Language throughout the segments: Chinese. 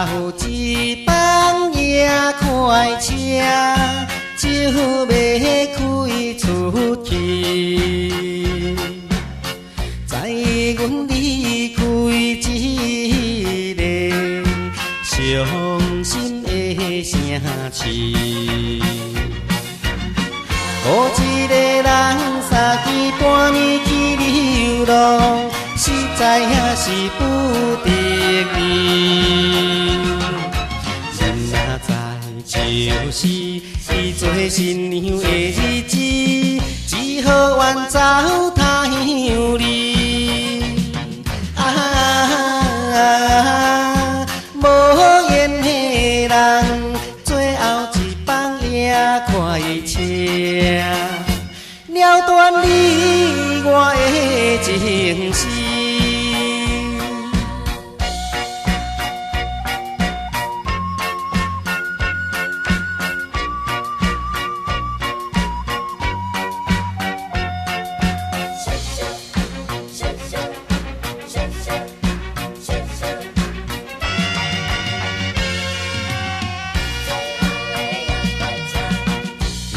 有一帮夜快车，就要开出去。在阮离开一个伤心的城市，孤一个人三更半暝去流浪，实在也是不得已。人若知就是伊做新娘的日子，只好远走他乡里。无缘的人，最后一帮夜快车，了断你我的情丝。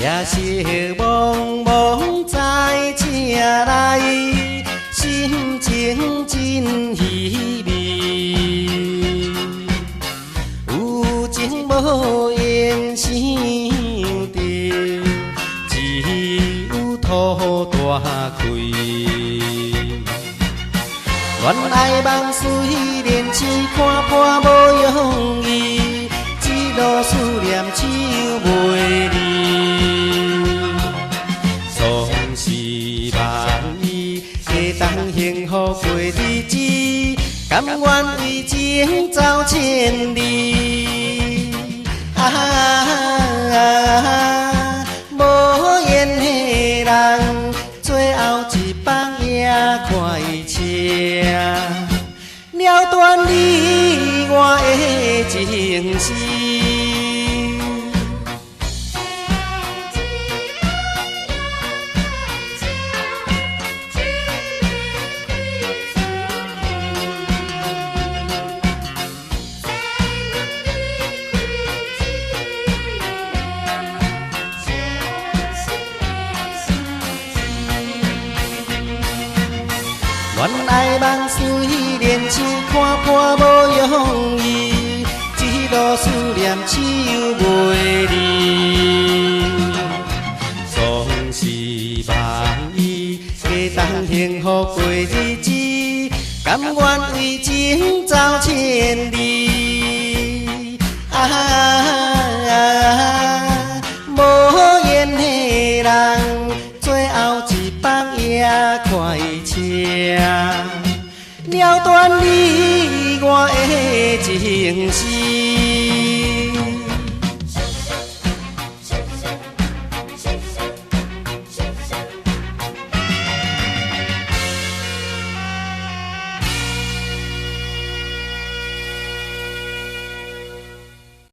夜色茫茫在车内，心情真稀微。有情无缘想着，只有土大开。恋爱梦虽然似看破无容易，一路思念手袂离。当幸福过日子，甘愿为情走千里。无缘的人，最后一帮夜快车，了断你我的情丝。恋爱梦虽然像看破无容易，一路思念手袂离。总是梦伊加当幸福过日子，甘愿为情走千里。无缘的人，最后一帮夜快车，了断你我的情丝。